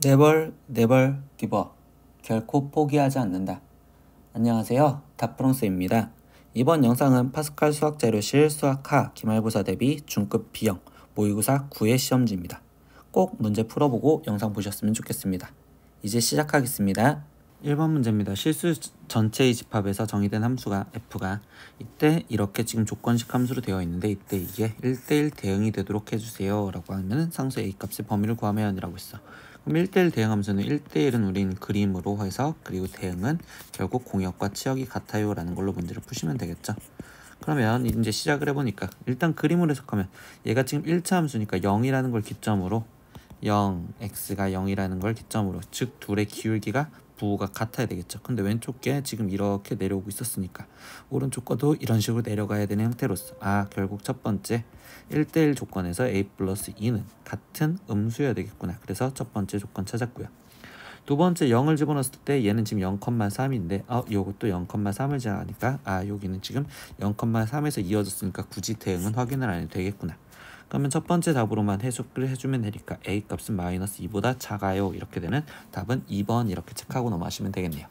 Never, never give up. 결코 포기하지 않는다. 안녕하세요. 닥프롱스입니다. 이번 영상은 파스칼 수학자료실 수학하 기말고사 대비 중급 B형 모의고사 9의 시험지입니다. 꼭 문제 풀어보고 영상 보셨으면 좋겠습니다. 이제 시작하겠습니다. 1번 문제입니다. 실수 전체의 집합에서 정의된 함수가 f가 이때 이렇게 지금 조건식 함수로 되어 있는데 이때 이게 1대1 대응이 되도록 해주세요 라고 하면 상수 a 값의 범위를 구하면 이라고 했어. 그럼 1대1 대응 함수는 1대1은 우린 그림으로 해서, 그리고 대응은 결국 공역과 치역이 같아요 라는 걸로 문제를 푸시면 되겠죠. 그러면 이제 시작을 해보니까 일단 그림으로 해석하면 얘가 지금 1차 함수니까 0이라는 걸 기점으로 0, x가 0이라는 걸 기점으로, 즉 둘의 기울기가 부호가 같아야 되겠죠. 근데 왼쪽 게 지금 이렇게 내려오고 있었으니까 오른쪽 거도 이런 식으로 내려가야 되는 형태로서 결국 첫 번째 1대1 조건에서 a 플러스 2는 같은 음수여야 되겠구나. 그래서 첫 번째 조건 찾았고요. 두 번째 0을 집어넣었을 때 얘는 지금 0,3인데 요것도 0,3을 제하니까 여기는 지금 0,3에서 이어졌으니까 굳이 대응은 확인을 안 해도 되겠구나. 그러면 첫 번째 답으로만 해석을 해주면 되니까 a 값은 마이너스 2보다 작아요 이렇게 되는 답은 2번 이렇게 체크하고 넘어가시면 되겠네요.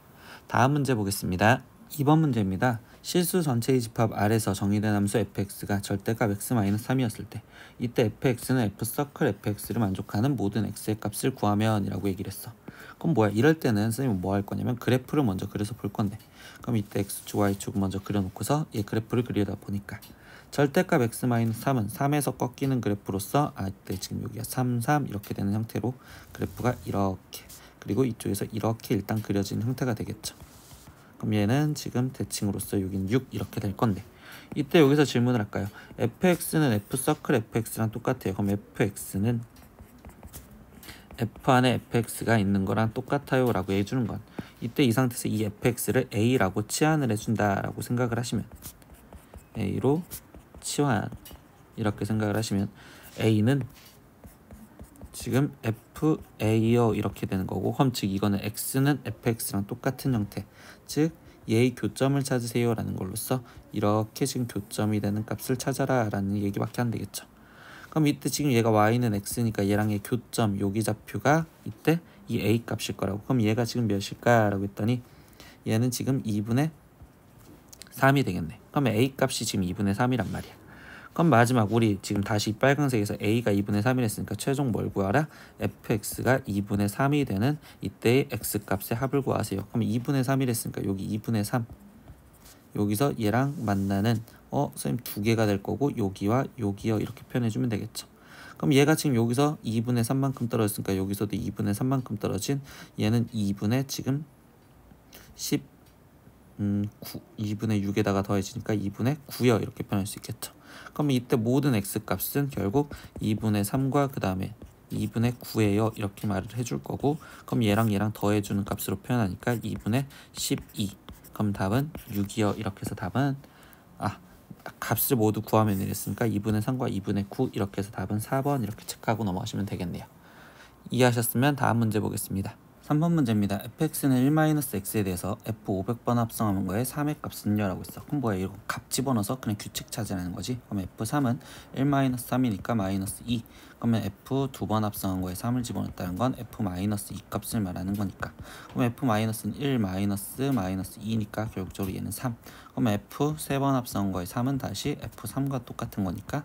다음 문제 보겠습니다. 2번 문제입니다. 실수 전체의 집합 R에서 정의된 함수 fx가 절대값 x-3이었을 때 이때 fx는 f서클 fx를 만족하는 모든 x의 값을 구하면 이라고 얘기를 했어. 그럼 뭐야, 이럴 때는 선생님은 뭐 할 거냐면 그래프를 먼저 그려서 볼 건데, 그럼 이때 x축 y축 먼저 그려놓고서 얘 그래프를 그리다 보니까 절대값 x-3은 3에서 꺾이는 그래프로서 이때 지금 여기가 3, 3 이렇게 되는 형태로 그래프가 이렇게, 그리고 이쪽에서 이렇게 일단 그려진 형태가 되겠죠. 그럼 얘는 지금 대칭으로서 여긴 6 이렇게 될 건데, 이때 여기서 질문을 할까요? fx는 f서클 fx랑 똑같아요. 그럼 fx는 f 안에 fx가 있는 거랑 똑같아요 라고 해주는 건, 이때 이 상태에서 이 fx를 a라고 치환을 해준다 라고 생각을 하시면, a로 치환 이렇게 생각을 하시면 a는 지금 fa요 이렇게 되는 거고, 그럼 즉 이거는 x는 fx랑 똑같은 형태, 즉 얘의 교점을 찾으세요 라는 걸로써 이렇게 지금 교점이 되는 값을 찾아라 라는 얘기밖에 안 되겠죠. 그럼 이때 지금 얘가 y는 x니까 얘랑의 교점 여기 좌표가 이때 이 a 값일 거라고. 그럼 얘가 지금 몇일까 라고 했더니 얘는 지금 2분의 3이 되겠네. 그러면 a 값이 지금 2분의 3이란 말이야. 그럼 마지막 우리 지금 다시 빨간색에서 a가 2분의 3이 됐으니까 최종 뭘 구하라? fx가 2분의 3이 되는 이때의 x값의 합을 구하세요. 그럼 2분의 3이 됐으니까 여기 2분의 3, 여기서 얘랑 만나는 선생님 두 개가 될 거고 여기와 여기요 이렇게 표현해주면 되겠죠. 그럼 얘가 지금 여기서 2분의 3만큼 떨어졌으니까 여기서도 2분의 3만큼 떨어진 얘는 2분의 지금 2분의 6에다가 더해지니까 2분의 9요 이렇게 표현할 수 있겠죠. 그럼 이때 모든 x값은 결국 2분의 3과 그 다음에 2분의 9예요 이렇게 말을 해줄 거고, 그럼 얘랑 얘랑 더해주는 값으로 표현하니까 2분의 12, 그럼 답은 6이요 이렇게 해서 답은 값을 모두 구하면 이랬으니까 2분의 3과 2분의 9 이렇게 해서 답은 4번 이렇게 체크하고 넘어가시면 되겠네요. 이해하셨으면 다음 문제 보겠습니다. 3번 문제입니다. fx는 1-x에 대해서 f500번 합성하는 거에 3의 값은요 라고 했어. 그럼 뭐야, 이거 값 집어넣어서 그냥 규칙 찾으라는 거지. 그럼 f3은 1-3이니까 마이너스 2. 그러면 f 2번 합성한 거에 3을 집어넣었다는 건 f-2 값을 말하는 거니까, 그럼 f-는 1 마이너스 2니까 결국적으로 얘는 3. 그러면 f 3번 합성한 거에 3은 다시 f3과 똑같은 거니까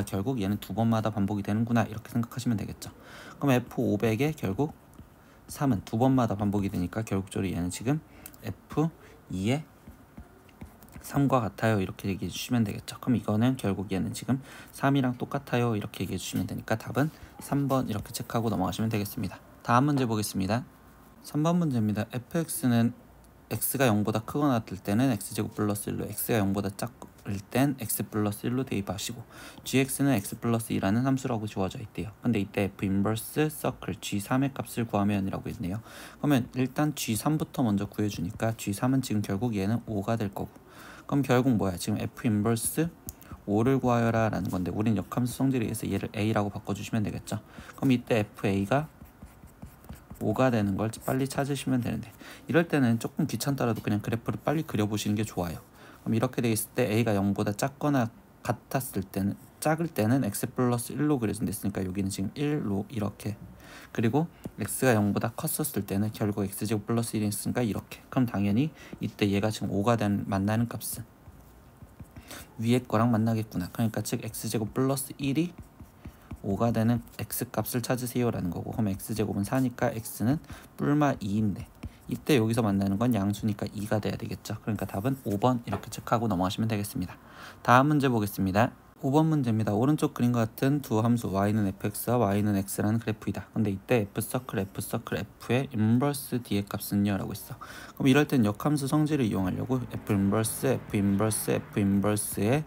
결국 얘는 2번마다 반복이 되는구나 이렇게 생각하시면 되겠죠. 그럼 f500에 결국 3은 2번마다 반복이 되니까 결국적으로 얘는 지금 f2의 3과 같아요 이렇게 얘기해 주시면 되겠죠. 그럼 이거는 결국 얘는 지금 3이랑 똑같아요 이렇게 얘기해 주시면 되니까 답은 3번 이렇게 체크하고 넘어가시면 되겠습니다. 다음 문제 보겠습니다. 3번 문제입니다. fx는 x가 0보다 크거나 같을 때는 x제곱 플러스 1로, x가 0보다 작을 땐 x 플러스 1로 대입하시고, gx는 x 플러스 2라는 함수라고 주어져 있대요. 근데 이때 f 인버스 서클 g3의 값을 구하면 이라고 했네요. 그러면 일단 g3부터 먼저 구해주니까 g3은 지금 결국 얘는 5가 될 거고, 그럼 결국 뭐야, 지금 f 인버스 5를 구하여라 라는 건데 우린 역함수 성질에 의해서 얘를 a라고 바꿔주시면 되겠죠. 그럼 이때 fa가 5가 되는 걸 빨리 찾으시면 되는데, 이럴 때는 조금 귀찮더라도 그냥 그래프를 빨리 그려보시는 게 좋아요. 그럼 이렇게 돼 있을 때 a가 0보다 작거나 같았을 때는 작을 때는 x 플러스 1로 그려진댔으니까 여기는 지금 1로 이렇게, 그리고 x가 0보다 컸었을 때는 결국 x제곱 플러스 1이 있으니까 이렇게. 그럼 당연히 이때 얘가 지금 5가 만나는 값은 위에 거랑 만나겠구나. 그러니까 즉 x제곱 플러스 1이 5가 되는 x값을 찾으세요 라는 거고, 그럼 x제곱은 4니까 x는 뿔마 2인데 이때 여기서 만나는 건 양수니까 2가 돼야 되겠죠. 그러니까 답은 5번 이렇게 체크하고 넘어가시면 되겠습니다. 다음 문제 보겠습니다. 5번 문제입니다. 오른쪽 그림과 같은 두 함수 y는 fx와 y는 x라는 그래프이다. 근데 이때 f서클 f의 인버스 d의 값은요 라고 있어. 그럼 이럴 땐 역함수 성질을 이용하려고 f 인버스의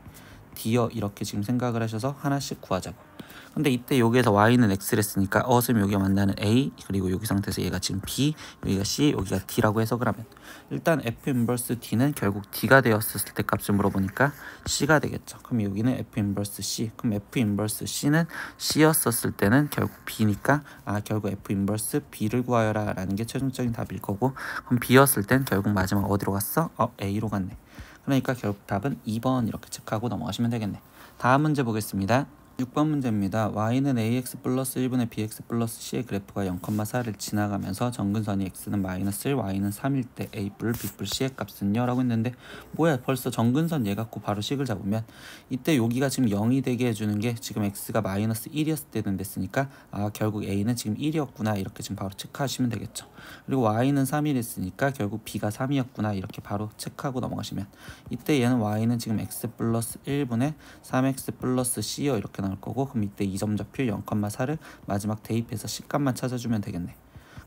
d여 이렇게 지금 생각을 하셔서 하나씩 구하자고. 근데 이때 여기에서 y는 x를 했으니까 선생님 여기가 만나는 a, 그리고 여기 상태에서 얘가 지금 b, 여기가 c, 여기가 d라고 해석을 하면 일단 f 인버스 d는 결국 d가 되었을 때 값을 물어보니까 c가 되겠죠. 그럼 여기는 f 인버스 c, 그럼 f 인버스 c는 c였었을 때는 결국 b니까 결국 f 인버스 b를 구하여라 라는 게 최종적인 답일 거고, 그럼 b였을 땐 결국 마지막 어디로 갔어? a로 갔네. 그러니까 결국 답은 2번 이렇게 체크하고 넘어가시면 되겠네. 다음 문제 보겠습니다. 6번 문제입니다. y는 ax 플러스 1분의 bx 플러스 c의 그래프가 0,4를 지나가면서 정근선이 x는 마이너스 1, y는 3일 때 a 뿔, b 뿔, c의 값은요? 라고 했는데 뭐야, 벌써 정근선 얘 갖고 바로 식을 잡으면 이때 여기가 지금 0이 되게 해주는 게 지금 x가 마이너스 1이었을 때는 됐으니까 결국 a는 지금 1이었구나 이렇게 지금 바로 체크하시면 되겠죠. 그리고 y는 3일 했으니까 결국 b가 3이었구나 이렇게 바로 체크하고 넘어가시면 이때 얘는 y는 지금 x 플러스 1분의 3x 플러스 c요 이렇게 나올 거고, 그럼 이때 2점좌표 0,4를 마지막 대입해서 c값만 찾아주면 되겠네.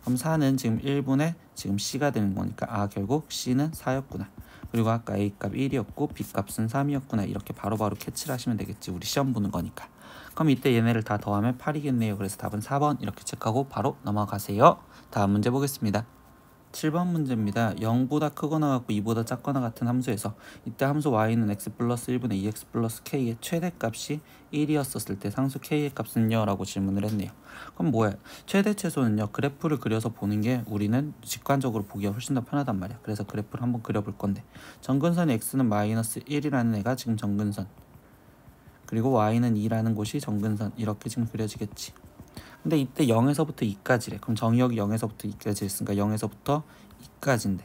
그럼 4는 지금 1분의 지금 c가 되는 거니까 결국 c는 4였구나. 그리고 아까 a값 1이었고 b값은 3이었구나 이렇게 바로바로 캐치를 하시면 되겠지. 우리 시험 보는 거니까. 그럼 이때 얘네를 다 더하면 8이겠네요. 그래서 답은 4번 이렇게 체크하고 바로 넘어가세요. 다음 문제 보겠습니다. 7번 문제입니다. 0보다 크거나 같고 2보다 작거나 같은 함수에서 이때 함수 y는 x 플러스 1분의 2x 플러스 k의 최대값이 1이었었을 때 상수 k의 값은요? 라고 질문을 했네요. 그럼 뭐야? 최대 최소는요, 그래프를 그려서 보는 게 우리는 직관적으로 보기가 훨씬 더 편하단 말이야. 그래서 그래프를 한번 그려볼 건데, 정근선의 x는 마이너스 1이라는 애가 지금 정근선, 그리고 y는 2라는 곳이 정근선 이렇게 지금 그려지겠지. 근데 이때 0에서부터 2까지래. 그럼 정의역이 0에서부터 2까지 했으니까 0에서부터 2까지인데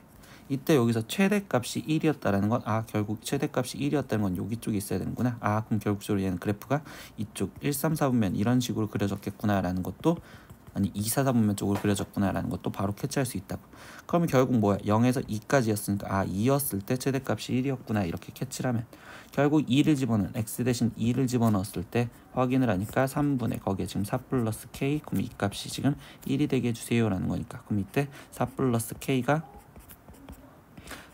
이때 여기서 최대값이 1이었다라는 건 결국 최대값이 1이었다는 건 여기 쪽에 있어야 되는구나. 그럼 결국적으로 얘는 그래프가 이쪽 1, 3, 4분면 이런 식으로 그려졌겠구나 라는 것도, 아니 2, 4, 4분면 쪽으로 그려졌구나 라는 것도 바로 캐치할 수 있다고. 그러면 결국 뭐야, 0에서 2까지였으니까 2였을 때 최대값이 1이었구나 이렇게 캐치를 하면 결국 2를 집어넣은 x 대신 2를 집어넣었을 때 확인을 하니까 3분의 거기에 지금 4 플러스 k, 그럼 이 값이 지금 1이 되게 해주세요 라는 거니까, 그럼 이때 4 플러스 k가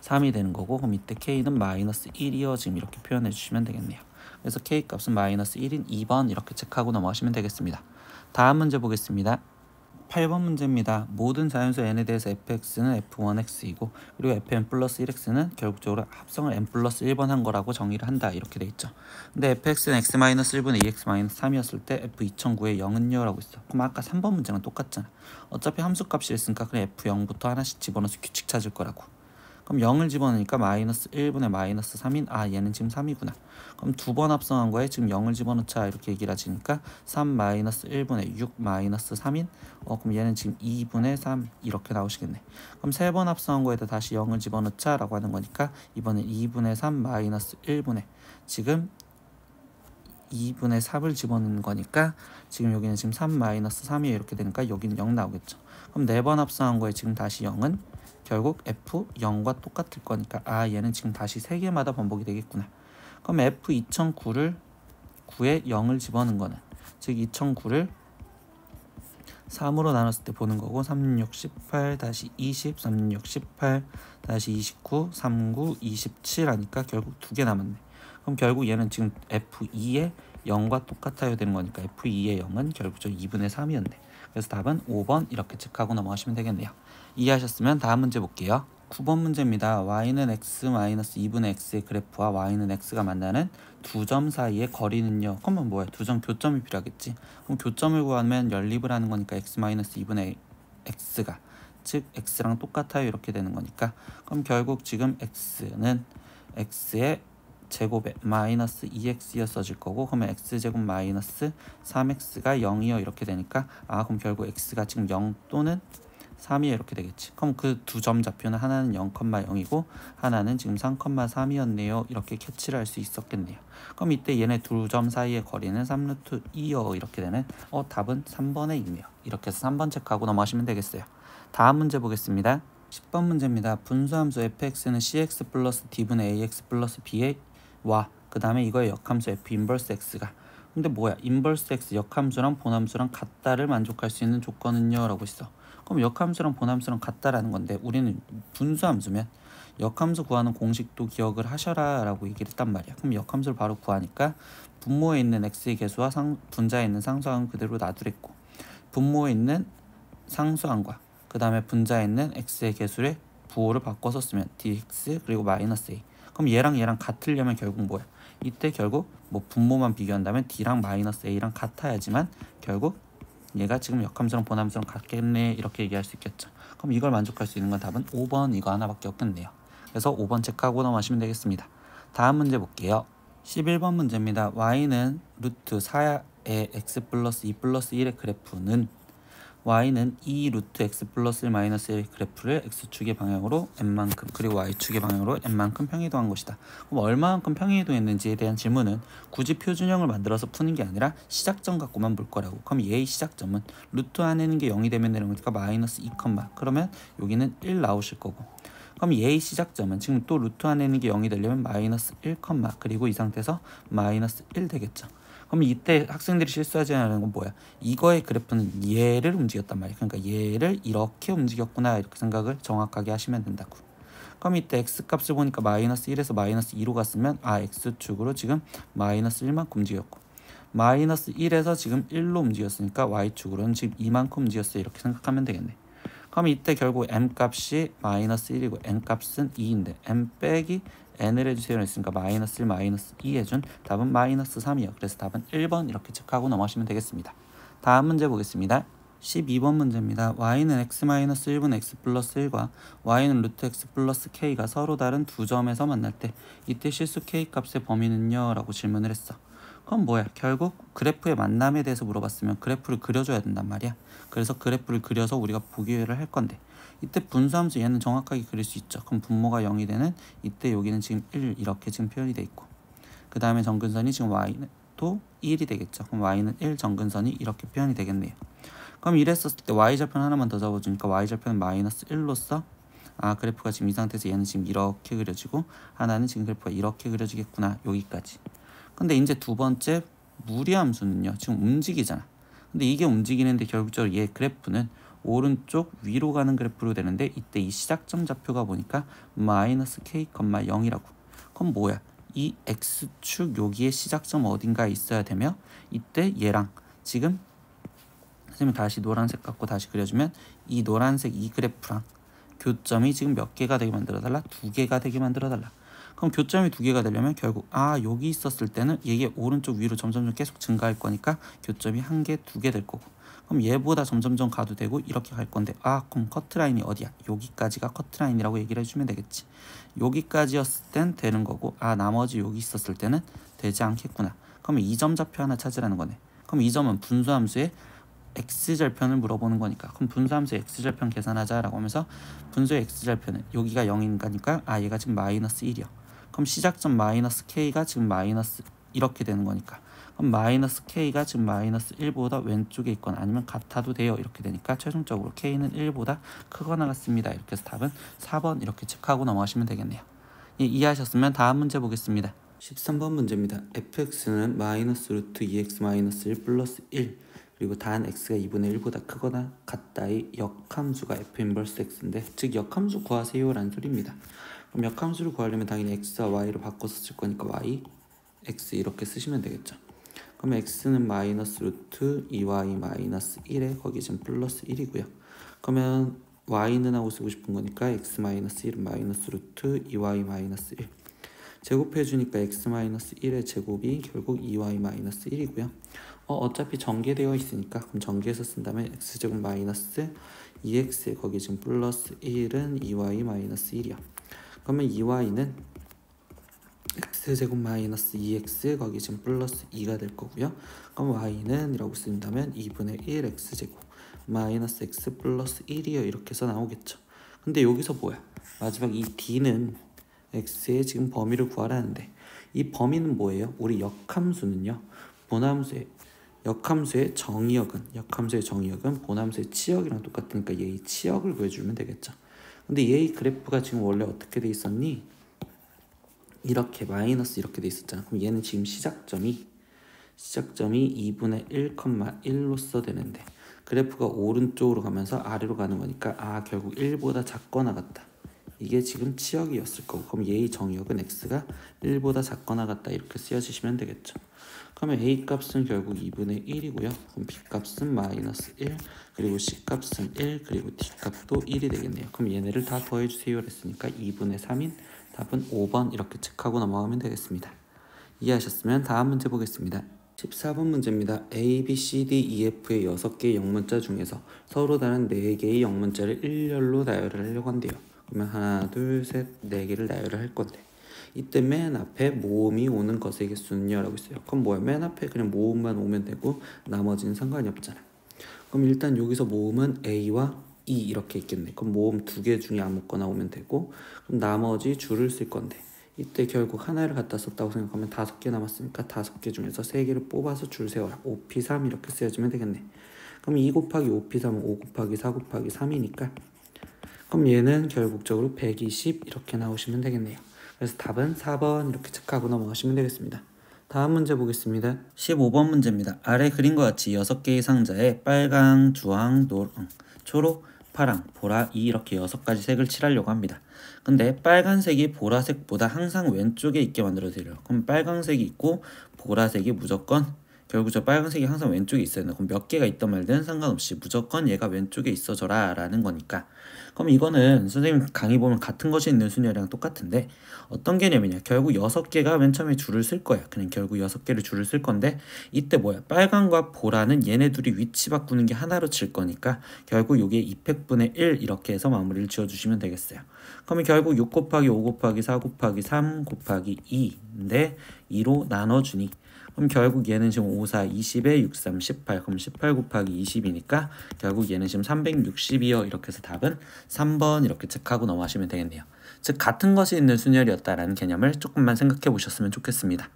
3이 되는 거고, 그럼 이때 k는 마이너스 1이요 지금 이렇게 표현해 주시면 되겠네요. 그래서 k 값은 마이너스 1인 2번 이렇게 체크하고 넘어가시면 되겠습니다. 다음 문제 보겠습니다. 8번 문제입니다. 모든 자연수 n에 대해서 fx는 f1x이고 그리고 fn 플러스 1x는 결국적으로 합성을 n 플러스 1번 한 거라고 정의를 한다 이렇게 돼 있죠. 근데 fx는 x 마이너스 1분의 2x 마이너스 3이었을 때 f 2009의 0은요 라고 있어. 그럼 아까 3번 문제랑 똑같잖아. 어차피 함수값이 있으니까 그냥 f0부터 하나씩 집어넣어서 규칙 찾을 거라고. 그럼 0을 집어넣으니까 마이너스 1분의 마이너스 3인 얘는 지금 3이구나. 그럼 두 번 합성한 거에 지금 0을 집어넣자 이렇게 얘기를 하시니까 3 마이너스 1분의 6 마이너스 3인 그럼 얘는 지금 2분의 3 이렇게 나오시겠네. 그럼 세 번 합성한 거에다 다시 0을 집어넣자 라고 하는 거니까 이번엔 2분의 3 마이너스 1분의 지금 2분의 3을 집어넣는 거니까 지금 여기는 지금 3 마이너스 3이 이렇게 되니까 여기는 0 나오겠죠. 그럼 네 번 합성한 거에 지금 다시 0은 결국 f0과 똑같을 거니까 얘는 지금 다시 3개마다 번복이 되겠구나. 그럼 f2009를 9에 0을 집어넣은 거는 즉 2009를 3으로 나눴을 때 보는 거고 3, 6, 18, 다시 20, 3, 6, 18, 다시 29, 39, 27 하니까 결국 2개 남았네. 그럼 결국 얘는 지금 f2의 0과 똑같아야 되는 거니까 f2의 0은 결국 저 2분의 3이었네. 그래서 답은 5번 이렇게 체크하고 넘어가시면 되겠네요. 이해하셨으면 다음 문제 볼게요. 9번 문제입니다. y는 x-2분의 x의 그래프와 y는 x가 만나는 두 점 사이의 거리는요. 그러면 뭐야? 두 점 교점이 필요하겠지. 그럼 교점을 구하면 연립을 하는 거니까 x-2분의 x가 즉 x랑 똑같아요 이렇게 되는 거니까 그럼 결국 지금 x는 x의 제곱에 마이너스 2x였어질 거고, 그러면 x제곱 마이너스 3x가 0이요 이렇게 되니까 그럼 결국 x가 지금 0 또는 3이요 이렇게 되겠지. 그럼 그 두 점 좌표는 하나는 0,0이고 하나는 지금 3,3이었네요 이렇게 캐치를 할 수 있었겠네요. 그럼 이때 얘네 두 점 사이의 거리는 3루트 2요 이렇게 되는 답은 3번에 있네요. 이렇게 해서 3번 체크하고 넘어가시면 되겠어요. 다음 문제 보겠습니다. 10번 문제입니다. 분수함수 fx는 cx 플러스 d분의 ax 플러스 b의 와 그 다음에 이거의 역함수 f 인버스 x가, 근데 뭐야, 인버스 x 역함수랑 본함수랑 같다를 만족할 수 있는 조건은요 라고 있어. 그럼 역함수랑 본함수랑 같다라는 건데 우리는 분수함수면 역함수 구하는 공식도 기억을 하셔라 라고 얘기를 했단 말이야. 그럼 역함수를 바로 구하니까 분모에 있는 x의 개수와 분자에 있는 상수항은 그대로 놔두랬고, 분모에 있는 상수항과 그 다음에 분자에 있는 x의 개수의 부호를 바꿔서 쓰면 dx 그리고 마이너스 a. 그럼 얘랑 얘랑 같으려면 결국 뭐야, 이때 결국 뭐 분모만 비교한다면 d랑 마이너스 a랑 같아야지만 결국 얘가 지금 역함수랑 본함수랑 같겠네 이렇게 얘기할 수 있겠죠. 그럼 이걸 만족할 수 있는 건 답은 5번 이거 하나밖에 없겠네요. 그래서 5번 체크하고 넘어가시면 되겠습니다. 다음 문제 볼게요. 11번 문제입니다. y는 루트 4의 x 플러스 2 플러스 1의 그래프는 y는 2 루트 x 플러스 1 마이너스 1 그래프를 x축의 방향으로 n만큼 그리고 y축의 방향으로 n만큼 평이도한 것이다. 그럼 얼마만큼 평이도했는지에 대한 질문은 굳이 표준형을 만들어서 푸는 게 아니라 시작점 갖고만 볼 거라고. 그럼 얘의 시작점은 루트 안에 있는 게 0이 되면 되는 거니까 마이너스 2, 그러면 여기는 1 나오실 거고, 그럼 얘의 시작점은 지금 또 루트 안에 있는 게 0이 되려면 마이너스 1, 그리고 이 상태에서 마이너스 1 되겠죠. 그럼 이때 학생들이 실수하지 않는 건 뭐야? 이거의 그래프는 얘를 움직였단 말이야. 그러니까 얘를 이렇게 움직였구나 이렇게 생각을 정확하게 하시면 된다고. 그럼 이때 x 값을 보니까 마이너스 1에서 마이너스 2로 갔으면 x축으로 지금 마이너스 1만큼 움직였고, 마이너스 1에서 지금 1로 움직였으니까 y축으로는 지금 2만큼 움직였어 이렇게 생각하면 되겠네. 그럼 이때 결국 m 값이 마이너스 1이고 n 값은 2인데 m 빼기 n을 해주세요 했으니까 마이너스 1 마이너스 2 해준 답은 마이너스 3이요. 그래서 답은 1번 이렇게 체크하고 넘어가시면 되겠습니다. 다음 문제 보겠습니다. 12번 문제입니다. y는 x 마이너스 1분 x 플러스 1과 y는 루트 x 플러스 k가 서로 다른 두 점에서 만날 때 이때 실수 k 값의 범위는요? 라고 질문을 했어. 그럼 뭐야, 결국 그래프의 만남에 대해서 물어봤으면 그래프를 그려줘야 된단 말이야. 그래서 그래프를 그려서 우리가 보기를 할 건데 이때 분수함수 얘는 정확하게 그릴 수 있죠. 그럼 분모가 0이 되는 이때 여기는 지금 1 이렇게 지금 표현이 돼 있고, 그 다음에 정근선이 지금 y는 또 1이 되겠죠. 그럼 y는 1 정근선이 이렇게 표현이 되겠네요. 그럼 이랬었을 때 y절편 하나만 더 잡아주니까 y절편은 마이너스 1로서 그래프가 지금 이 상태에서 얘는 지금 이렇게 그려지고 하나는 지금 그래프가 이렇게 그려지겠구나 여기까지. 근데 이제 두 번째 무리함수는요 지금 움직이잖아. 근데 이게 움직이는데 결국적으로 얘 그래프는 오른쪽 위로 가는 그래프로 되는데 이때 이 시작점 좌표가 보니까 마이너스 k, 0이라고. 그럼 뭐야, 이 x축 여기에 시작점 어딘가에 있어야 되며 이때 얘랑 지금 선생님이 다시 노란색 갖고 다시 그려주면 이 노란색 이 그래프랑 교점이 지금 몇 개가 되게 만들어달라? 2개가 되게 만들어달라. 그럼 교점이 2개가 되려면 결국 여기 있었을 때는 이게 오른쪽 위로 점점점 계속 증가할 거니까 교점이 1개, 2개 될 거고, 그럼 얘보다 점점점 가도 되고 이렇게 갈 건데 그럼 커트라인이 어디야? 여기까지가 커트라인이라고 얘기를 해주면 되겠지. 여기까지였을 땐 되는 거고 나머지 여기 있었을 때는 되지 않겠구나. 그러면 이 점 좌표 하나 찾으라는 거네. 그럼 이 점은 분수함수의 x절편을 물어보는 거니까 그럼 분수함수 x절편 계산하자라고 하면서 분수의 x절편은 여기가 0인가니까 얘가 지금 마이너스 1이야. 그럼 시작점 마이너스 k가 지금 마이너스 이렇게 되는 거니까 그럼 마이너스 k가 지금 마이너스 1보다 왼쪽에 있거나 아니면 같아도 돼요 이렇게 되니까 최종적으로 k는 1보다 크거나 같습니다. 이렇게 해서 답은 4번 이렇게 체크하고 넘어가시면 되겠네요. 이해하셨으면 다음 문제 보겠습니다. 13번 문제입니다. fx는 마이너스 루트 2x 마이너스 1 플러스 1 그리고 단 x가 2분의 1보다 크거나 같다의 역함수가 f 인버스 x인데 즉 역함수 구하세요 라는 소리입니다. 그럼 역함수를 구하려면 당연히 x와 y를 바꿔서 쓸 거니까 y, x 이렇게 쓰시면 되겠죠. 그럼 x는 마이너스 루트 2y 마이너스 1에 거기 지금 플러스 1이고요. 그러면 y는 하고 쓰고 싶은 거니까 x 마이너스 1은 마이너스 루트 2y 마이너스 1 제곱해주니까 x 마이너스 1의 제곱이 결국 2y 마이너스 1이고요. 어차피 전개되어 있으니까 그럼 전개해서 쓴다면 x제곱 마이너스 2x에 거기 지금 플러스 1은 2y 마이너스 1이야. 그러면 2y는 x제곱 마이너스 2x 거기 지금 플러스 2가 될 거고요. 그럼 y는 이라고 쓴다면 2분의 1 x제곱 마이너스 x 플러스 1이요. 이렇게 해서 나오겠죠. 근데 여기서 뭐야? 마지막 이 d는 x의 지금 범위를 구하라는데 이 범위는 뭐예요? 우리 역함수는요. 역함수의 정의역은 본함수의 치역이랑 똑같으니까 얘의 치역을 구해주면 되겠죠. 근데 얘의 그래프가 지금 원래 어떻게 돼 있었니? 이렇게 마이너스 이렇게 돼 있었잖아. 그럼 얘는 지금 시작점이 2분의 1,1로서 되는데 그래프가 오른쪽으로 가면서 아래로 가는 거니까 결국 1보다 작거나 같다. 이게 지금 치역이었을 거고 그럼 얘의 정의역은 x가 1보다 작거나 같다 이렇게 쓰여주시면 되겠죠. 그러면 a 값은 결국 2분의 1이고요. 그럼 b 값은 마이너스 1 그리고 c 값은 1 그리고 d 값도 1이 되겠네요. 그럼 얘네를 다 더해주세요 했으니까 2분의 3인 답은 5번 이렇게 체크하고 넘어가면 되겠습니다. 이해하셨으면 다음 문제 보겠습니다. 14번 문제입니다. A, B, C, D, E, F의 6개의 영문자 중에서 서로 다른 4개의 영문자를 일렬로 나열을 하려고 한대요. 그러면 하나, 둘, 셋, 4개를 나열을 할 건데 이때 맨 앞에 모음이 오는 것의 개수는요 라고 있어요. 그럼 뭐야? 맨 앞에 그냥 모음만 오면 되고 나머지는 상관이 없잖아. 그럼 일단 여기서 모음은 A와 E 이렇게 있겠네. 그럼 모음 2개 중에 아무거나 오면 되고 그럼 나머지 줄을 쓸 건데 이때 결국 하나를 갖다 썼다고 생각하면 5개 남았으니까 5개 중에서 3개를 뽑아서 줄 세워라. 5p3 이렇게 쓰여주면 되겠네. 그럼 2 곱하기 5p3은 5 곱하기 4 곱하기 3이니까 그럼 얘는 결국적으로 120 이렇게 나오시면 되겠네요. 그래서 답은 4번 이렇게 체크하고 넘어가시면 되겠습니다. 다음 문제 보겠습니다. 15번 문제입니다. 아래 그림과 같이 6개의 상자에 빨강, 주황, 초록, 파랑, 보라, 이렇게 6가지 색을 칠하려고 합니다. 근데 빨간색이 보라색보다 항상 왼쪽에 있게 만들어드려요. 그럼 빨간색이 있고 보라색이 무조건 결국 저 빨간색이 항상 왼쪽에 있어야 돼. 그럼 몇 개가 있던 말든 상관없이 무조건 얘가 왼쪽에 있어줘라 라는 거니까 그럼 이거는 선생님 강의 보면 같은 것이 있는 순열이랑 똑같은데 어떤 개념이냐 결국 6개가 맨 처음에 줄을 쓸 거야. 그냥 결국 6개를 줄을 쓸 건데 이때 뭐야 빨간과 보라는 얘네 둘이 위치 바꾸는 게 하나로 칠 거니까 결국 요게 200분의 1 이렇게 해서 마무리를 지어주시면 되겠어요. 그러면 결국 6 곱하기 5 곱하기 4 곱하기 3 곱하기 2인데 2로 나눠주니 그럼 결국 얘는 지금 5, 4, 20에 6, 3, 18 그럼 18 곱하기 20이니까 결국 얘는 지금 360이요. 이렇게 해서 답은 3번 이렇게 체크하고 넘어가시면 되겠네요. 즉 같은 것이 있는 순열이었다라는 개념을 조금만 생각해 보셨으면 좋겠습니다.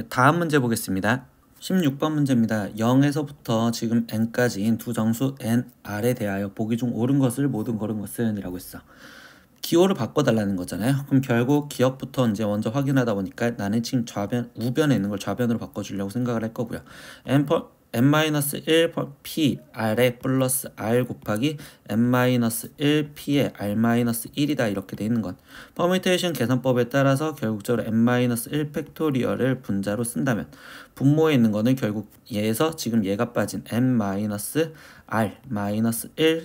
다음 문제 보겠습니다. 16번 문제입니다. 0에서부터 지금 n까지인 두 정수 nr에 대하여 보기 중 옳은 것을 모든 고른 것은 이라고 했어. 기호를 바꿔달라는 거잖아요. 그럼 결국 기억부터 이제 먼저 확인하다 보니까 나는 지금 우변에 있는 걸 좌변으로 바꿔주려고 생각을 할 거고요. n-1 p r에 플러스 r 곱하기 n-1 p에 r-1이다 이렇게 돼 있는 건 퍼뮤테이션 계산법에 따라서 결국적으로 n-1 팩토리얼을 분자로 쓴다면 분모에 있는 거는 결국 얘에서 지금 얘가 빠진 n-r-1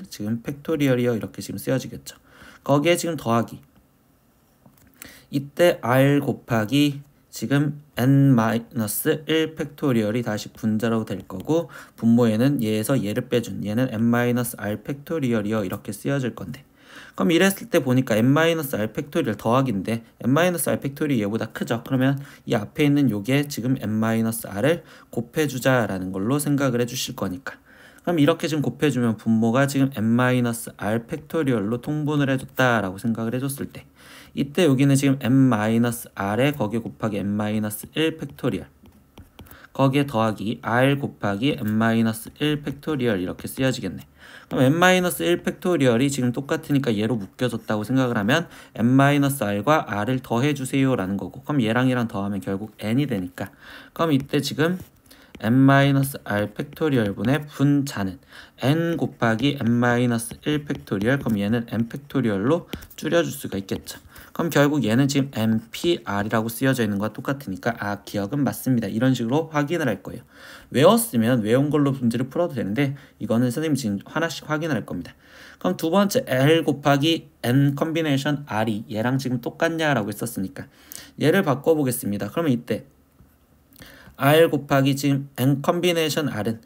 지금 팩토리얼이요 이렇게 지금 쓰여지겠죠. 거기에 지금 더하기 이때 r 곱하기 지금 n-1 팩토리얼이 다시 분자로 될 거고 분모에는 얘에서 얘를 빼준 얘는 n-r 팩토리얼이요 이렇게 쓰여질 건데 그럼 이랬을 때 보니까 n-r 팩토리얼 더하기인데 n-r 팩토리얼이 얘보다 크죠. 그러면 이 앞에 있는 요게 지금 n-r을 곱해주자라는 걸로 생각을 해주실 거니까 그럼 이렇게 지금 곱해주면 분모가 지금 n-r 팩토리얼로 통분을 해줬다라고 생각을 해줬을 때 이때 여기는 지금 n-r에 거기에 곱하기 n-1 팩토리얼 거기에 더하기 r 곱하기 n-1 팩토리얼 이렇게 쓰여지겠네. 그럼 n-1 팩토리얼이 지금 똑같으니까 얘로 묶여졌다고 생각을 하면 n-r과 r을 더해주세요 라는 거고 그럼 얘랑 얘랑 더하면 결국 n이 되니까 그럼 이때 지금 n-r 팩토리얼분의 분자는 n 곱하기 n-1 팩토리얼 그럼 얘는 n 팩토리얼로 줄여줄 수가 있겠죠. 그럼 결국 얘는 지금 npr이라고 쓰여져 있는 것과 똑같으니까 기억은 맞습니다. 이런 식으로 확인을 할 거예요. 외웠으면 외운 걸로 문제를 풀어도 되는데 이거는 선생님이 지금 하나씩 확인을 할 겁니다. 그럼 두 번째 l 곱하기 n 컨비네이션 r이 얘랑 지금 똑같냐라고 했었으니까 얘를 바꿔보겠습니다. 그러면 이때 r 곱하기 지금 n 컨비네이션 r은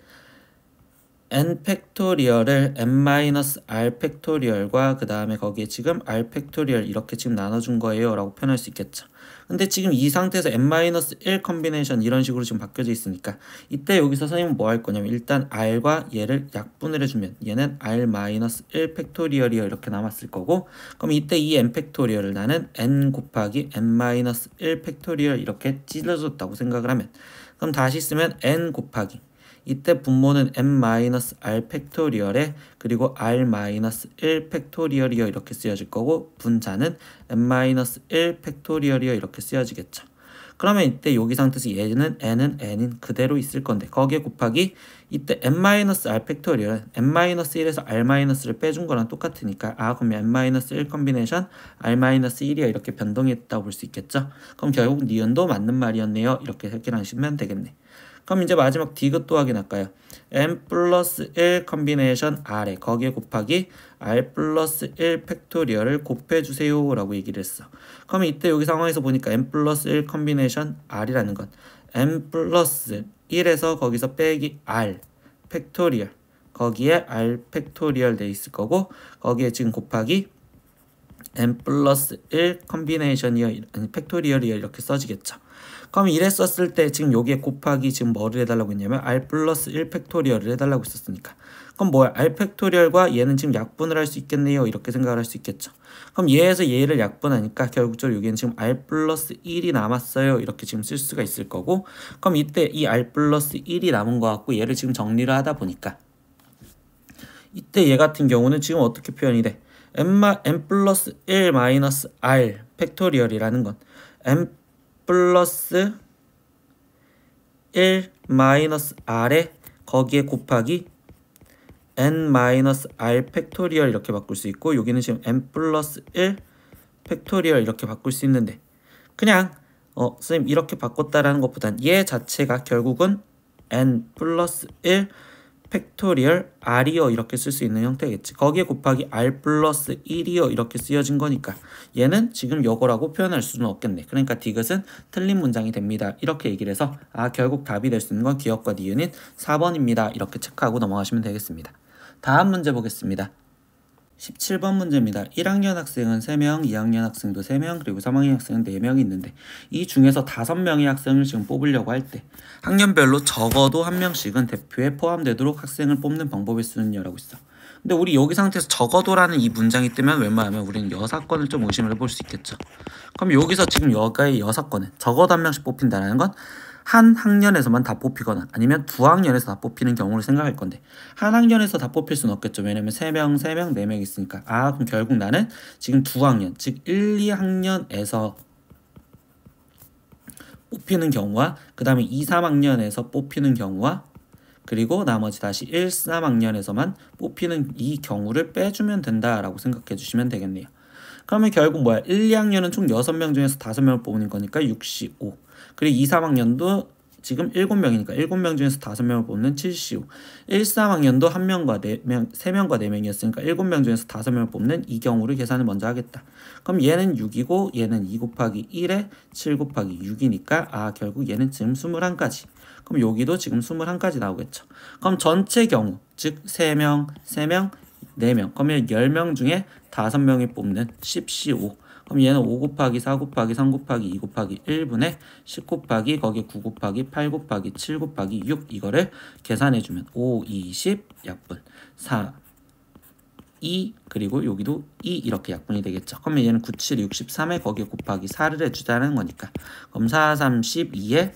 n 팩토리얼을 n-r 팩토리얼과 그 다음에 거기에 지금 r 팩토리얼 이렇게 지금 나눠준 거예요 라고 표현할 수 있겠죠. 근데 지금 이 상태에서 n-1 컨비네이션 이런 식으로 지금 바뀌어져 있으니까 이때 여기서 선생님은 뭐 할 거냐면 일단 r과 얘를 약분을 해주면 얘는 r-1 팩토리얼이 이렇게 남았을 거고, 그럼 이때 이 n 팩토리얼을 나는 n 곱하기 n-1 팩토리얼 이렇게 찢어졌다고 생각을 하면, 그럼 다시 쓰면 n 곱하기 이때 분모는 n-r 팩토리얼에 그리고 r-1 팩토리얼이요 이렇게 쓰여질 거고, 분자는 n-1 팩토리얼이요 이렇게 쓰여지겠죠. 그러면 이때 여기 상태에서 얘는 n은 n인 그대로 있을 건데, 거기에 곱하기 이때 n-r 팩토리얼은 n-1에서 r-를 빼준 거랑 똑같으니까 그럼 n-1 컨비네이션 r-1이요 이렇게 변동했다고 볼 수 있겠죠. 그럼 결국 니은도 맞는 말이었네요 이렇게 해결하시면 되겠네. 그럼 이제 마지막 디귿 또 확인할까요? n+1 컨비네이션 r에 거기에 곱하기 r+1 팩토리얼을 곱해주세요 라고 얘기를 했어. 그럼 이때 여기 상황에서 보니까 n+1 컨비네이션 r이라는 건 n+1에서 거기서 빼기 r 팩토리얼 거기에 r 팩토리얼 돼 있을 거고, 거기에 지금 곱하기 n+1 컨비네이션이요 아니 팩토리얼이요 이렇게 써지겠죠. 그럼 이랬었을 때 지금 여기에 곱하기 지금 뭐를 해달라고 했냐면 r+1 팩토리얼을 해달라고 했었으니까, 그럼 뭐야 r 팩토리얼과 얘는 지금 약분을 할 수 있겠네요 이렇게 생각을 할 수 있겠죠. 그럼 얘에서 얘를 약분하니까 결국적으로 여기는 지금 r+1이 남았어요 이렇게 지금 쓸 수가 있을 거고, 그럼 이때 이 r+1이 남은 거 같고 얘를 지금 정리를 하다 보니까 이때 얘 같은 경우는 지금 어떻게 표현이 돼? n+1 마이너스 r 팩토리얼이라는 건 n 플러스 1 마이너스 r에 거기에 곱하기 n 마이너스 r 팩토리얼 이렇게 바꿀 수 있고, 여기는 지금 n 플러스 1 팩토리얼 이렇게 바꿀 수 있는데, 그냥 선생님 이렇게 바꿨다라는 것보단 얘 자체가 결국은 n 플러스 1 팩토리얼 r이요 이렇게 쓸 수 있는 형태겠지. 거기에 곱하기 r 플러스 1이요 이렇게 쓰여진 거니까 얘는 지금 요거라고 표현할 수는 없겠네. 그러니까 디귿은 틀린 문장이 됩니다 이렇게 얘기를 해서 결국 답이 될 수 있는 건 기억과 니은인 4번입니다 이렇게 체크하고 넘어가시면 되겠습니다. 다음 문제 보겠습니다. 17번 문제입니다. 1학년 학생은 3명, 2학년 학생도 3명, 그리고 3학년 학생은 4명이 있는데 이 중에서 5명의 학생을 지금 뽑으려고 할 때 학년별로 적어도 1명씩은 대표에 포함되도록 학생을 뽑는 방법의 수는요 라고 있어. 근데 우리 여기 상태에서 적어도라는 이 문장이 뜨면 웬만하면 우리는 여사건을 좀 의심을 해볼 수 있겠죠. 그럼 여기서 지금 여가의 여사건은 적어도 1명씩 뽑힌다는 건 한 학년에서만 다 뽑히거나 아니면 두 학년에서 다 뽑히는 경우를 생각할 건데, 한 학년에서 다 뽑힐 수는 없겠죠. 왜냐면 3명, 3명, 4명 있으니까. 그럼 결국 나는 지금 두 학년, 즉 1, 2학년에서 뽑히는 경우와 그 다음에 2, 3학년에서 뽑히는 경우와 그리고 나머지 다시 1, 3학년에서만 뽑히는 이 경우를 빼주면 된다라고 생각해 주시면 되겠네요. 그러면 결국 뭐야? 1, 2학년은 총 6명 중에서 5명을 뽑는 거니까 65. 그리고 2, 3학년도 지금 7명이니까 7명 중에서 5명을 뽑는 75. 1, 3학년도 1명과 4명, 3명과 4명이었으니까 7명 중에서 5명을 뽑는 이 경우를 계산을 먼저 하겠다. 그럼 얘는 6이고 얘는 2 곱하기 1에 7 곱하기 6이니까 결국 얘는 지금 21가지. 그럼 여기도 지금 21가지 나오겠죠. 그럼 전체 경우 즉 3명, 3명, 4명 그러면 10명 중에 5명이 뽑는 15. 그럼 얘는 5 곱하기 4 곱하기 3 곱하기 2 곱하기 1분의 10 곱하기 거기에 9 곱하기 8 곱하기 7 곱하기 6 이거를 계산해주면 5, 20 약분 4, 2 그리고 여기도 2 이렇게 약분이 되겠죠. 그러면 얘는 9, 7, 63에 거기에 곱하기 4를 해주자는 거니까 그럼 4, 32에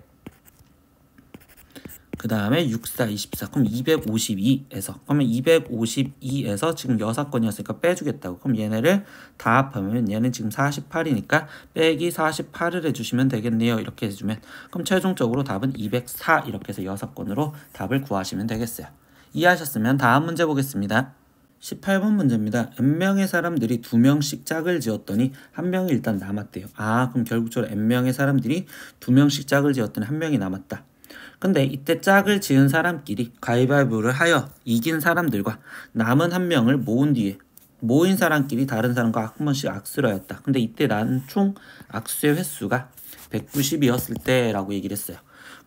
그 다음에 6, 4, 24 그럼 252에서 그러면 252에서 지금 6건이었으니까 빼주겠다고. 그럼 얘네를 다 합하면 얘는 지금 48이니까 빼기 48을 해주시면 되겠네요. 이렇게 해주면 그럼 최종적으로 답은 204 이렇게 해서 6건으로 답을 구하시면 되겠어요. 이해하셨으면 다음 문제 보겠습니다. 18번 문제입니다. n명의 사람들이 2명씩 짝을 지었더니 1명이 일단 남았대요. 그럼 결국적으로 n명의 사람들이 2명씩 짝을 지었더니 1명이 남았다. 근데 이때 짝을 지은 사람끼리 가위바위보를 하여 이긴 사람들과 남은 1명을 모은 뒤에 모인 사람끼리 다른 사람과 한 번씩 악수를 하였다. 근데 이때 난 총 악수의 횟수가 190이었을 때라고 얘기를 했어요.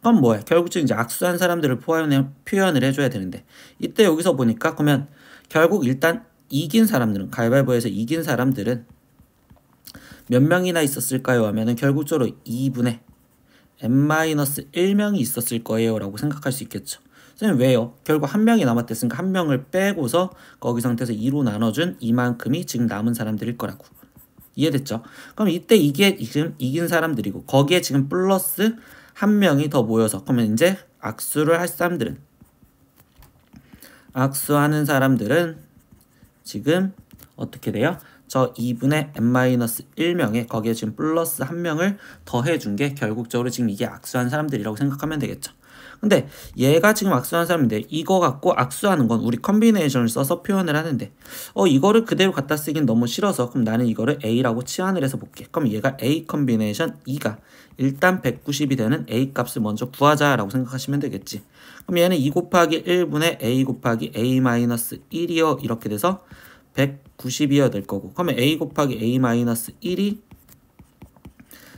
그럼 뭐야? 결국적으로 이제 악수한 사람들을 표현을 해줘야 되는데 이때 여기서 보니까 그러면 결국 일단 이긴 사람들은 가위바위보에서 이긴 사람들은 몇 명이나 있었을까요? 하면은 결국적으로 2분의 n-1명이 있었을 거예요 라고 생각할 수 있겠죠. 선생님 왜요? 결국 한 명이 남았댔으니까 한 명을 빼고서 거기 상태에서 2로 나눠준 이만큼이 지금 남은 사람들일 거라고. 이해됐죠? 그럼 이때 이게 지금 이긴 사람들이고 거기에 지금 플러스 한 명이 더 모여서 그러면 이제 악수를 할 사람들은 악수하는 사람들은 지금 어떻게 돼요? 저 2분의 n-1명에 거기에 지금 플러스 한 명을 더해준 게 결국적으로 지금 이게 악수한 사람들이라고 생각하면 되겠죠. 근데 얘가 지금 악수한 사람인데 이거 갖고 악수하는 건 우리 컨비네이션을 써서 표현을 하는데 이거를 그대로 갖다 쓰긴 너무 싫어서 그럼 나는 이거를 A라고 치환을 해서 볼게. 그럼 얘가 A 컨비네이션 2가 일단 190이 되는 A 값을 먼저 구하자라고 생각하시면 되겠지. 그럼 얘는 2 곱하기 1분의 A 곱하기 A-1이요 이렇게 돼서 190이어야 될 거고 그러면 A 곱하기 A-1이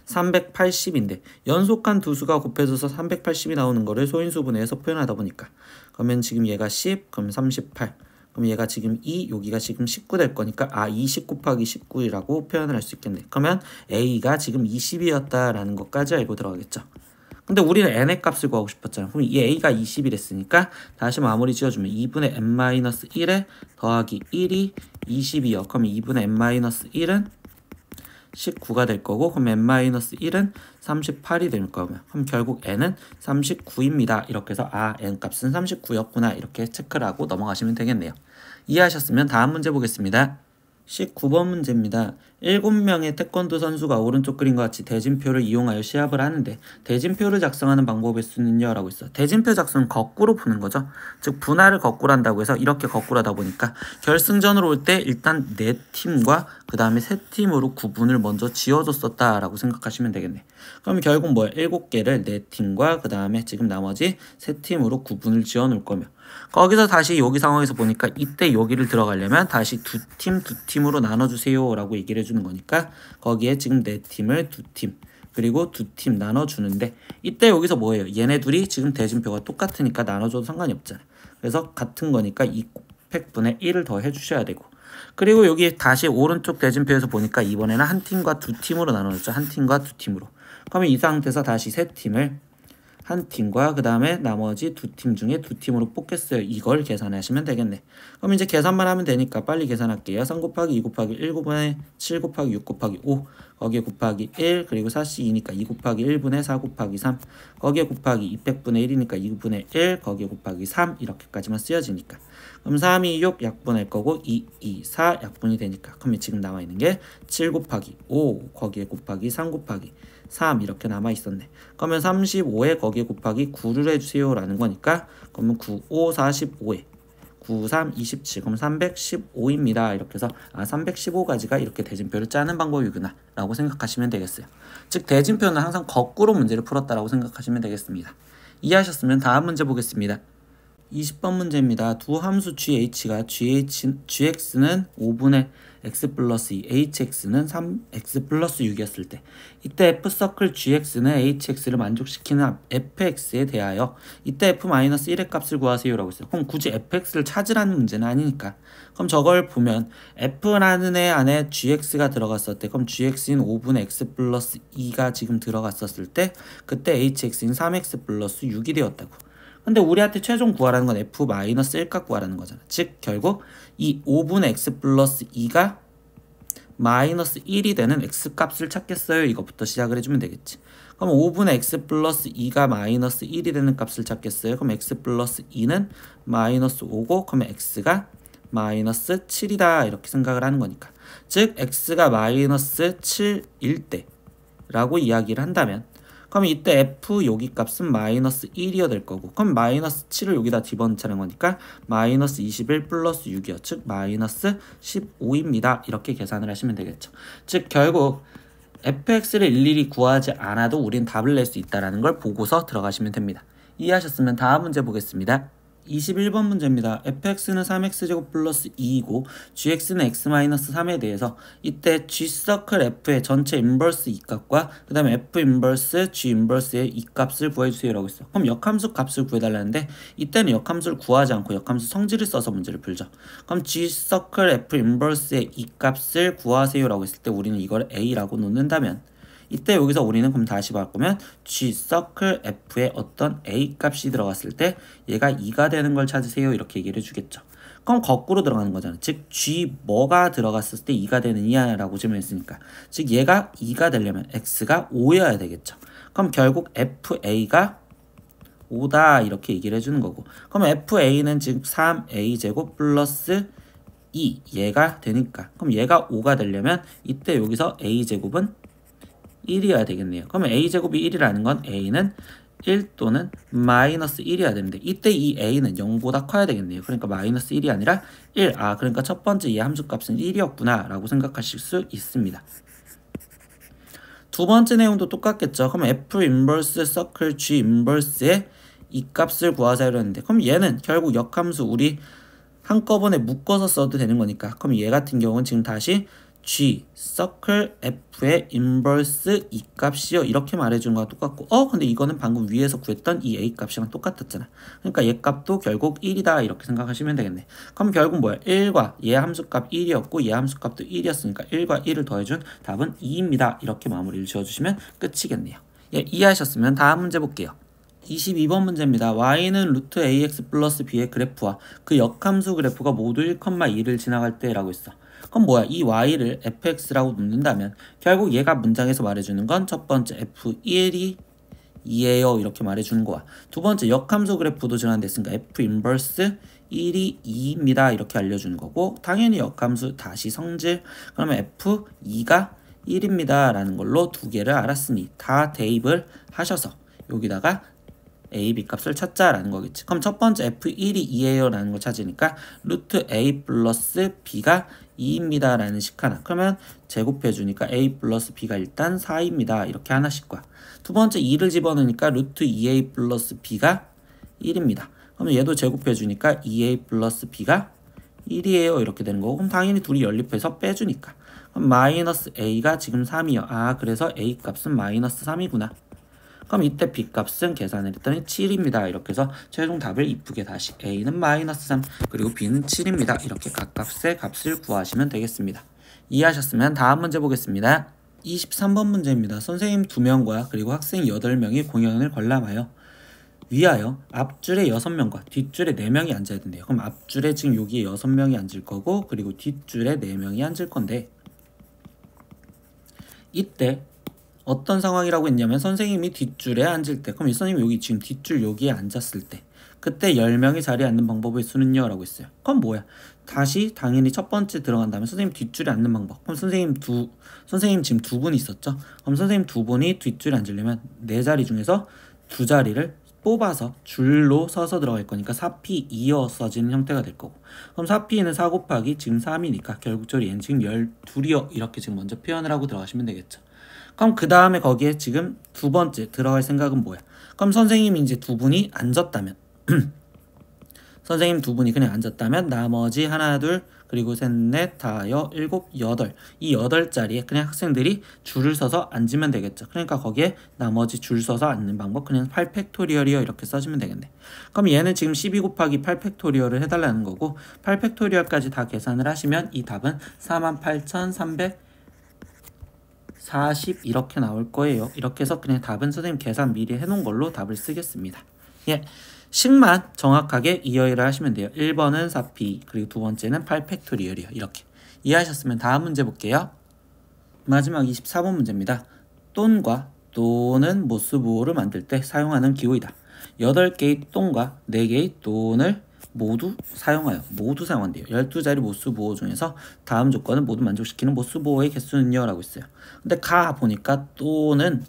380인데 연속한 두 수가 곱해져서 380이 나오는 거를 소인수분해해서 표현하다 보니까 그러면 지금 얘가 10 그럼 38 그럼 얘가 지금 2 여기가 지금 19 될 거니까 20 곱하기 19이라고 표현을 할 수 있겠네. 그러면 A가 지금 20이었다라는 것까지 알고 들어가겠죠. 근데 우리는 n의 값을 구하고 싶었잖아. 그럼 이 A가 20이랬으니까 다시 마무리 지어주면 2분의 n-1에 더하기 1이 20이요. 그럼 2분의 n-1은 19가 될 거고 그럼 n-1은 38이 될 거면 그럼 결국 n은 39입니다. 이렇게 해서 n 값은 39였구나 이렇게 체크를 하고 넘어가시면 되겠네요. 이해하셨으면 다음 문제 보겠습니다. 19번 문제입니다. 7명의 태권도 선수가 오른쪽 그림과 같이 대진표를 이용하여 시합을 하는데 대진표를 작성하는 방법의 수는요? 라고 있어. 대진표 작성은 거꾸로 푸는 거죠. 즉 분할을 거꾸로 한다고 해서 이렇게 거꾸로 하다 보니까 결승전으로 올 때 일단 4팀과 그 다음에 3팀으로 구분을 먼저 지어줬었다 라고 생각하시면 되겠네. 그럼 결국 뭐야? 7개를 4팀과 그 다음에 지금 나머지 3팀으로 구분을 지어 놓을 거며 거기서 다시 여기 상황에서 보니까 이때 여기를 들어가려면 다시 두 팀으로 나눠주세요 라고 얘기를 해주는 거니까 거기에 지금 4팀을 2팀 그리고 2팀 나눠주는데 이때 여기서 뭐예요? 얘네 둘이 지금 대진표가 똑같으니까 나눠줘도 상관이 없잖아. 그래서 같은 거니까 2 곱했분의 1을 더 해주셔야 되고 그리고 여기 다시 오른쪽 대진표에서 보니까 이번에는 한 팀과 2팀으로 나눠줬죠. 한 팀과 2팀으로. 그러면 이 상태에서 다시 3팀을 한 팀과 그 다음에 나머지 2팀 중에 2팀으로 뽑겠어요. 이걸 계산하시면 되겠네. 그럼 이제 계산만 하면 되니까 빨리 계산할게요. 3 곱하기 2 곱하기 1 곱하기 7 곱하기 6 곱하기 5 거기에 곱하기 1 그리고 4씨 2니까 2 곱하기 1분의 4 곱하기 3 거기에 곱하기 200분의 1이니까 2분의 1 거기에 곱하기 3 이렇게까지만 쓰여지니까 그럼 3, 2, 6 약분할 거고 2, 2, 4 약분이 되니까 그럼 지금 나와 있는 게 7 곱하기 5 거기에 곱하기 3 곱하기 3 이렇게 남아 있었네. 그러면 35에 거기에 곱하기 9를 해주세요 라는 거니까 그러면 9, 5, 45에 9, 3, 27 그럼 315입니다. 이렇게 해서 315가지가 이렇게 대진표를 짜는 방법이구나 라고 생각하시면 되겠어요. 즉 대진표는 항상 거꾸로 문제를 풀었다라고 생각하시면 되겠습니다. 이해하셨으면 다음 문제 보겠습니다. 20번 문제입니다. 두 함수 GH가 GX는 5분의 x 플러스 2, hx는 3x 플러스 6이었을 때 이때 f서클 gx는 hx를 만족시키는 fx에 대하여 이때 f-1의 값을 구하세요 라고 했어요. 그럼 굳이 fx를 찾으라는 문제는 아니니까 그럼 저걸 보면 f라는 애 안에 gx가 들어갔을 때 그럼 gx인 5분의 x 플러스 2가 지금 들어갔었을 때 그때 hx인 3x 플러스 6이 되었다고. 근데 우리한테 최종 구하라는 건 f-1값 구하라는 거잖아. 즉 결국 이 5분의 x 플러스 2가 마이너스 1이 되는 x값을 찾겠어요. 이것부터 시작을 해주면 되겠지. 그럼 5분의 x 플러스 2가 마이너스 1이 되는 값을 찾겠어요. 그럼 x 플러스 2는 마이너스 5고 그러면 x가 마이너스 7이다 이렇게 생각을 하는 거니까 즉 x가 마이너스 7일 때 라고 이야기를 한다면 그럼 이때 f 여기 값은 마이너스 1이어야 될 거고 그럼 마이너스 7을 여기다 집어넣자는 거니까 마이너스 21 플러스 6이요. 즉 마이너스 15입니다. 이렇게 계산을 하시면 되겠죠. 즉 결국 fx를 일일이 구하지 않아도 우린 답을 낼 수 있다는 걸 보고서 들어가시면 됩니다. 이해하셨으면 다음 문제 보겠습니다. 21번 문제입니다. fx는 3x제곱 플러스 2이고 gx는 x-3에 대해서 이때 g서클 f의 전체 인버스 이값과 그 다음에 f 인버스 g 인버스의 이값을 구해주세요 라고 했어요. 그럼 역함수 값을 구해달라는데 이때는 역함수를 구하지 않고 역함수 성질을 써서 문제를 풀죠. 그럼 g서클 f 인버스의 이값을 구하세요 라고 했을 때 우리는 이걸 a라고 놓는다면 이때 여기서 우리는 그럼 다시 바꾸면 g서클 f의 어떤 a 값이 들어갔을 때 얘가 2가 되는 걸 찾으세요 이렇게 얘기를 해주겠죠. 그럼 거꾸로 들어가는 거잖아. 즉 g 뭐가 들어갔을 때 2가 되느냐 라고 질문했으니까 즉 얘가 2가 되려면 x가 5여야 되겠죠. 그럼 결국 fa가 5다 이렇게 얘기를 해주는 거고 그럼 fa는 즉 3a제곱 플러스 2 얘가 되니까 그럼 얘가 5가 되려면 이때 여기서 a제곱은 1이어야 되겠네요. 그러면 a제곱이 1이라는 건 a는 1 또는 마이너스 1이어야 되는데 이때 이 a는 0보다 커야 되겠네요. 그러니까 마이너스 1이 아니라 1. 그러니까 첫 번째 이 함수값은 1이었구나 라고 생각하실 수 있습니다. 두 번째 내용도 똑같겠죠. 그럼 f 인버스 서클 g 인버스의 이 값을 구하자고 했는데 그럼 얘는 결국 역함수 우리 한꺼번에 묶어서 써도 되는 거니까 그럼 얘 같은 경우는 지금 다시 g 서클 f의 인버스 이 값이요 이렇게 말해주는 거랑 똑같고 근데 이거는 방금 위에서 구했던 이 a 값이랑 똑같았잖아. 그러니까 얘 값도 결국 1이다 이렇게 생각하시면 되겠네. 그럼 결국 뭐야 1과 얘 함수값 1이었고 얘 함수값도 1이었으니까 1과 1을 더해준 답은 2입니다. 이렇게 마무리를 지어주시면 끝이겠네요. 예, 이해하셨으면 다음 문제 볼게요. 22번 문제입니다. y는 루트 ax 플러스 b의 그래프와 그 역함수 그래프가 모두 1,2를 지나갈 때 라고 했어. 그럼 뭐야 이 y를 fx라고 놓는다면 결국 얘가 문장에서 말해주는 건 첫 번째 f1이 2예요 이렇게 말해주는 거야. 두 번째 역함수 그래프도 지나간댔으니까 f 인버스 1이 2입니다 이렇게 알려주는 거고 당연히 역함수 다시 성질 그러면 f2가 1입니다 라는 걸로 두 개를 알았으니 다 대입을 하셔서 여기다가 a, b 값을 찾자라는 거겠지. 그럼 첫 번째 f1이 2예요 라는 걸 찾으니까 루트 a 플러스 b가 2입니다 라는 식 하나. 그러면 제곱해 주니까 a 플러스 b가 일단 4입니다 이렇게 하나씩 과. 두 번째 2를 집어넣으니까 루트 2a 플러스 b가 1입니다. 그러면 얘도 제곱해 주니까 2a 플러스 b가 1이에요 이렇게 되는 거고 그럼 당연히 둘이 연립해서 빼주니까 그럼 마이너스 a가 지금 3이요. 그래서 a 값은 마이너스 3이구나. 그럼 이때 b값은 계산을 했더니 7입니다. 이렇게 해서 최종 답을 이쁘게 다시 a는 마이너스 3 그리고 b는 7입니다. 이렇게 각값의 값을 구하시면 되겠습니다. 이해하셨으면 다음 문제 보겠습니다. 23번 문제입니다. 선생님 2명과 그리고 학생 8명이 공연을 관람하여 위하여 앞줄에 6명과 뒷줄에 4명이 앉아야 된대요. 그럼 앞줄에 지금 여기에 6명이 앉을 거고 그리고 뒷줄에 4명이 앉을 건데 이때 어떤 상황이라고 했냐면 선생님이 뒷줄에 앉을 때 그럼 이 선생님이 여기 지금 뒷줄 여기에 앉았을 때 그때 10명이 자리에 앉는 방법의 수는요 라고 했어요. 그럼 뭐야 다시 당연히 첫 번째 들어간 다음에 선생님 뒷줄에 앉는 방법 그럼 선생님 지금 2분 있었죠. 그럼 선생님 2분이 뒷줄에 앉으려면 4자리 중에서 2자리를 뽑아서 줄로 서서 들어갈 거니까 4p 이어서지는 형태가 될 거고 그럼 4p는 4 곱하기 지금 3이니까 결국적으로 얘는 지금 12이요 이렇게 지금 먼저 표현을 하고 들어가시면 되겠죠. 그럼 그 다음에 거기에 지금 두 번째 들어갈 생각은 뭐야? 그럼 선생님이 이제 2분이 앉았다면 선생님 2분이 그냥 앉았다면 나머지 하나 둘 그리고 셋 넷 다여 일곱 여덟 이 8자리에 그냥 학생들이 줄을 서서 앉으면 되겠죠. 그러니까 거기에 나머지 줄 서서 앉는 방법 그냥 8팩토리얼이요 이렇게 써주면 되겠네. 그럼 얘는 지금 12 곱하기 8팩토리얼을 해달라는 거고 8팩토리얼까지 다 계산을 하시면 이 답은 48,340 이렇게 나올 거예요. 이렇게 해서 그냥 답은 선생님 계산 미리 해놓은 걸로 답을 쓰겠습니다. 예, 식만 정확하게 이해를 하시면 돼요. 1번은 4p 그리고 두 번째는 8팩토리얼이요. 이렇게 이해하셨으면 다음 문제 볼게요. 마지막 24번 문제입니다. 똠과 또는 모스부호를 만들 때 사용하는 기호이다. 8개의 똠과 4개의 똠을 모두 사용한대요. 12자리 모스부호 중에서 다음 조건은 모두 만족시키는 모스부호의 개수는요 라고 있어요. 근데 가 보니까 또는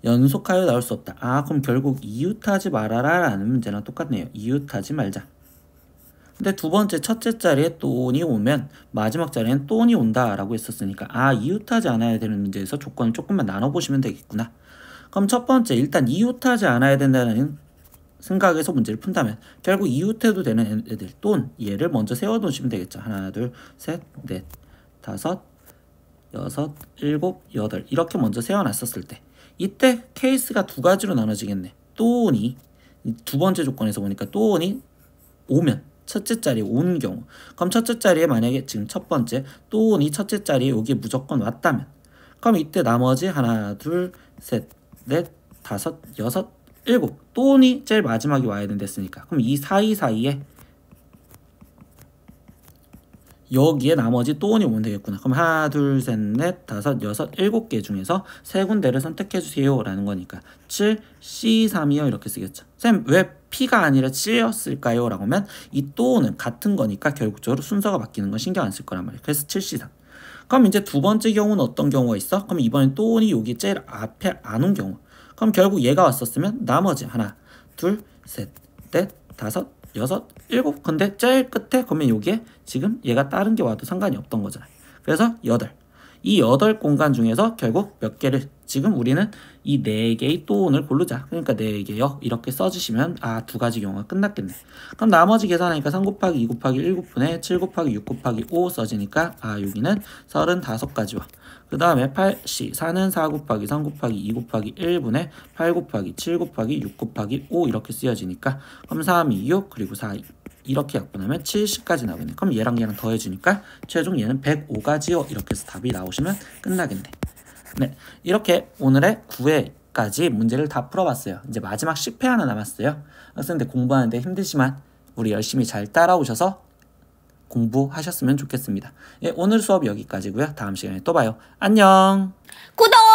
연속하여 나올 수 없다. 그럼 결국 이웃하지 말아라 라는 문제랑 똑같네요. 이웃하지 말자. 근데 두 번째 첫째 자리에 또니 오면 마지막 자리엔 또니 온다 라고 했었으니까 이웃하지 않아야 되는 문제에서 조건을 조금만 나눠보시면 되겠구나. 그럼 첫 번째 일단 이웃하지 않아야 된다는 생각해서 문제를 푼다면 결국 이웃해도 되는 애들 또는 얘를 먼저 세워놓으시면 되겠죠. 하나, 둘, 셋, 넷, 다섯, 여섯, 일곱, 여덟 이렇게 먼저 세워놨었을 때 이때 케이스가 두 가지로 나눠지겠네. 또온이 두 번째 조건에서 보니까 또온이 오면 첫째 자리에 온 경우 그럼 첫째 자리에 만약에 지금 첫 번째 또온이 첫째 자리에 여기 무조건 왔다면 그럼 이때 나머지 하나, 둘, 셋, 넷, 다섯, 여섯, 일곱 또온이 제일 마지막에 와야 된댔으니까 그럼 이 사이사이에 여기에 나머지 또온이 오면 되겠구나. 그럼 하나, 둘, 셋, 넷, 다섯, 여섯, 일곱 개 중에서 세 군데를 선택해주세요 라는 거니까 7, C3이요 이렇게 쓰겠죠. 쌤 왜 P가 아니라 C였을까요? 라고 하면 이 또온은 같은 거니까 결국적으로 순서가 바뀌는 건 신경 안 쓸 거란 말이에요. 그래서 7C3. 그럼 이제 두 번째 경우는 어떤 경우가 있어? 그럼 이번엔 또온이 여기 제일 앞에 안 온 경우 그럼 결국 얘가 왔었으면 나머지 하나, 둘, 셋, 넷, 다섯, 여섯, 일곱 근데 제일 끝에 그러면 여기에 지금 얘가 다른 게 와도 상관이 없던 거잖아요. 그래서 8. 이 8 공간 중에서 결국 몇 개를 지금 우리는 이 4개의 또온을 고르자. 그러니까 4개요. 이렇게 써주시면 두 가지 경우가 끝났겠네. 그럼 나머지 계산하니까 3 곱하기 2 곱하기 1 곱분에 7 곱하기 6 곱하기 5 써지니까 여기는 35가지와 그 다음에 8C 4는 4 곱하기 3 곱하기 2 곱하기 1분의 8 곱하기 7 곱하기 6 곱하기 5 이렇게 쓰여지니까 그럼 3, 2, 6 그리고 4, 2 이렇게 약분하면 70까지 나오겠네. 그럼 얘랑 얘랑 더해주니까 최종 얘는 105가지요. 이렇게 해서 답이 나오시면 끝나겠네. 네, 이렇게 오늘의 9회까지 문제를 다 풀어봤어요. 이제 마지막 10회 하나 남았어요. 학생들 공부하는데 힘드지만 우리 열심히 잘 따라오셔서 공부하셨으면 좋겠습니다. 예, 오늘 수업 여기까지고요. 다음 시간에 또 봐요. 안녕. 구독!